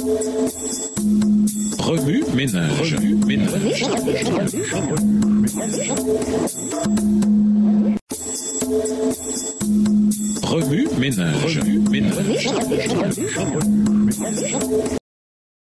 Remue ménage. Remue ménage.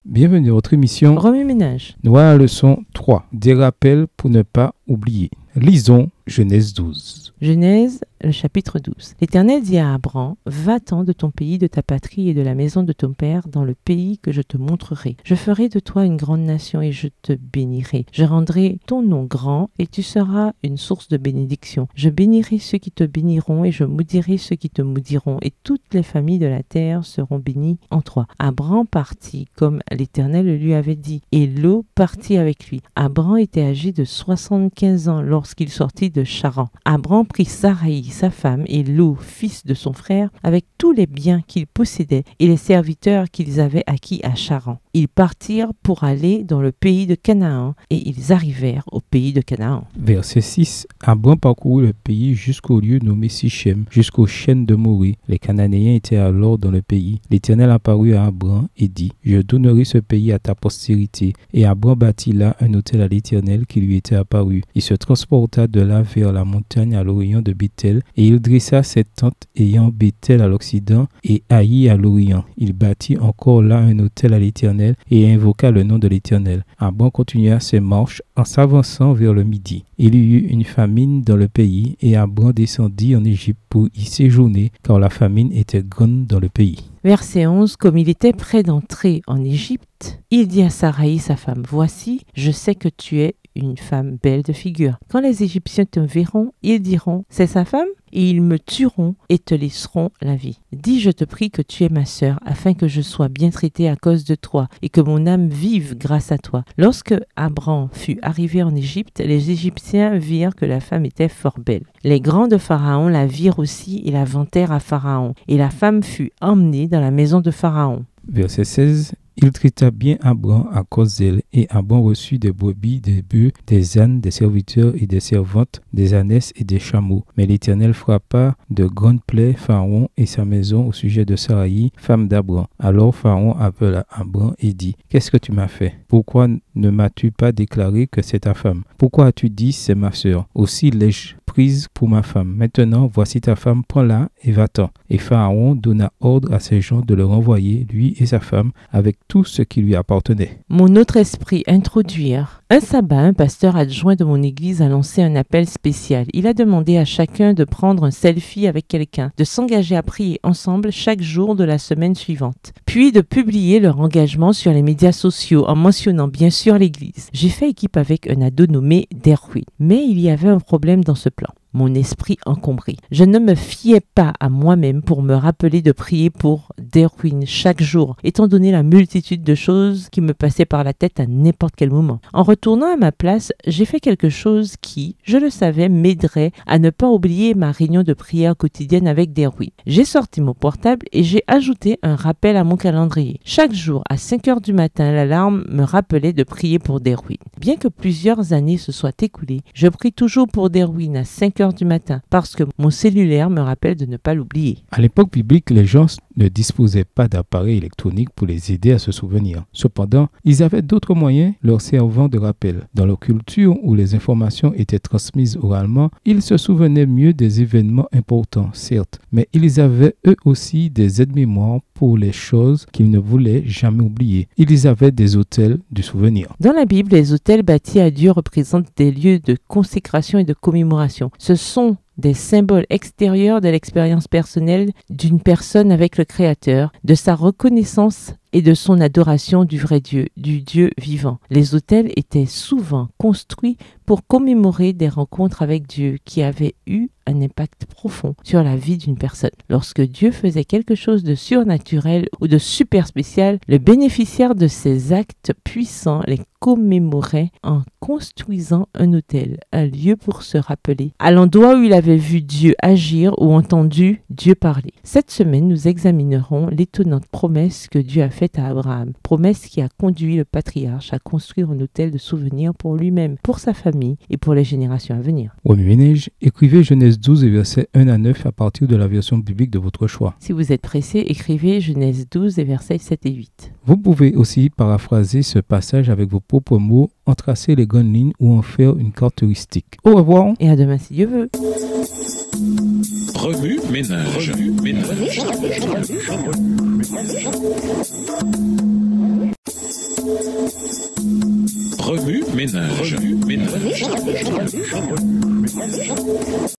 Bienvenue à votre émission Remue ménage. Nous voilà à la leçon 3. Des rappels pour ne pas oublier. Lisons Genèse 12. Genèse, le chapitre 12. L'Éternel dit à Abraham, va-t'en de ton pays, de ta patrie et de la maison de ton père dans le pays que je te montrerai. Je ferai de toi une grande nation et je te bénirai. Je rendrai ton nom grand et tu seras une source de bénédiction. Je bénirai ceux qui te béniront et je maudirai ceux qui te maudiront et toutes les familles de la terre seront bénies en toi. Abraham partit comme l'Éternel le lui avait dit et Lot partit avec lui. Abraham était âgé de 75 ans lorsqu'il sortit de Charan. Abraham prit Saraï, sa femme, et Lot, fils de son frère, avec tous les biens qu'ils possédaient et les serviteurs qu'ils avaient acquis à Charan. Ils partirent pour aller dans le pays de Canaan et ils arrivèrent au pays de Canaan. Verset 6. Abraham parcourut le pays jusqu'au lieu nommé Sichem, jusqu'aux chênes de Morée. Les Cananéens étaient alors dans le pays. L'Éternel apparut à Abraham et dit, je donnerai ce pays à ta postérité. Et Abraham bâtit là un autel à l'Éternel qui lui était apparu. Il se transporta de là vers la montagne à l'orient de Béthel, et il dressa ses tentes ayant Béthel à l'occident et Haï à l'orient. Il bâtit encore là un autel à l'Éternel et invoqua le nom de l'Éternel. Abraham continua ses marches en s'avançant vers le midi. Il y eut une famine dans le pays, et Abraham descendit en Égypte pour y séjourner, car la famine était grande dans le pays. Verset 11, comme il était près d'entrer en Égypte, il dit à Saraï, sa femme, voici, je sais que tu es une femme belle de figure. Quand les Égyptiens te verront, ils diront, c'est sa femme? Et ils me tueront et te laisseront la vie. Dis, je te prie que tu es ma sœur, afin que je sois bien traité à cause de toi, et que mon âme vive grâce à toi. Lorsque Abraham fut arrivé en Égypte, les Égyptiens virent que la femme était fort belle. Les grands de Pharaon la virent aussi et la vantèrent à Pharaon, et la femme fut emmenée dans la maison de Pharaon. Verset 16. Il traita bien Abraham à cause d'elle, et Abraham reçut des brebis, des bœufs, des ânes, des serviteurs et des servantes, des ânesses et des chameaux. Mais l'Éternel frappa de grandes plaies Pharaon et sa maison au sujet de Saraï, femme d'Abraham. Alors Pharaon appela Abraham et dit, « Qu'est-ce que tu m'as fait? Pourquoi ne m'as-tu pas déclaré que c'est ta femme? Pourquoi as-tu dit, c'est ma sœur? Aussi l'ai-je prise pour ma femme. Maintenant, voici ta femme, prends-la et va-t'en. » Et Pharaon donna ordre à ses gens de le renvoyer, lui et sa femme, avec tout ce qui lui appartenait. Mon autre esprit introduire. Un sabbat, un pasteur adjoint de mon église a lancé un appel spécial. Il a demandé à chacun de prendre un selfie avec quelqu'un, de s'engager à prier ensemble chaque jour de la semaine suivante, puis de publier leur engagement sur les médias sociaux en mentionnant bien sûr l'église. J'ai fait équipe avec un ado nommé Derwin, mais il y avait un problème dans ce plan. Mon esprit encombré. Je ne me fiais pas à moi-même pour me rappeler de prier pour Derwin chaque jour, étant donné la multitude de choses qui me passaient par la tête à n'importe quel moment. En retournant à ma place, j'ai fait quelque chose qui, je le savais, m'aiderait à ne pas oublier ma réunion de prière quotidienne avec Derwin. J'ai sorti mon portable et j'ai ajouté un rappel à mon calendrier. Chaque jour, à 5 heures du matin, l'alarme me rappelait de prier pour Derwin. Bien que plusieurs années se soient écoulées, je prie toujours pour Derwin à 5 heures du matin parce que mon cellulaire me rappelle de ne pas l'oublier. À l'époque biblique, les gens ne disposaient pas d'appareils électroniques pour les aider à se souvenir. Cependant, ils avaient d'autres moyens leur servant de rappel. Dans leur culture où les informations étaient transmises oralement, ils se souvenaient mieux des événements importants, certes, mais ils avaient eux aussi des aides-mémoires pour les choses qu'ils ne voulaient jamais oublier. Ils avaient des autels du souvenir. Dans la Bible, les autels bâtis à Dieu représentent des lieux de consécration et de commémoration. Ce sont des symboles extérieurs de l'expérience personnelle d'une personne avec le Créateur, de sa reconnaissance et de son adoration du vrai Dieu, du Dieu vivant. Les autels étaient souvent construits pour commémorer des rencontres avec Dieu qui avaient eu un impact profond sur la vie d'une personne. Lorsque Dieu faisait quelque chose de surnaturel ou de super spécial, le bénéficiaire de ces actes puissants les commémorait en construisant un autel, un lieu pour se rappeler, à l'endroit où il avait vu Dieu agir ou entendu Dieu parler. Cette semaine, nous examinerons l'étonnante promesse que Dieu a faite à Abraham, promesse qui a conduit le patriarche à construire un autel de souvenirs pour lui-même, pour sa famille et pour les générations à venir. Remue ménage, écrivez Genèse Genèse 12 et versets 1 à 9 à partir de la version biblique de votre choix. Si vous êtes pressé, écrivez Genèse 12 et versets 7 et 8. Vous pouvez aussi paraphraser ce passage avec vos propres mots, en tracer les grandes lignes ou en faire une carte touristique. Au revoir. Et à demain si Dieu veut. Remue ménage. Remue ménage. Remue ménage. Remue ménage.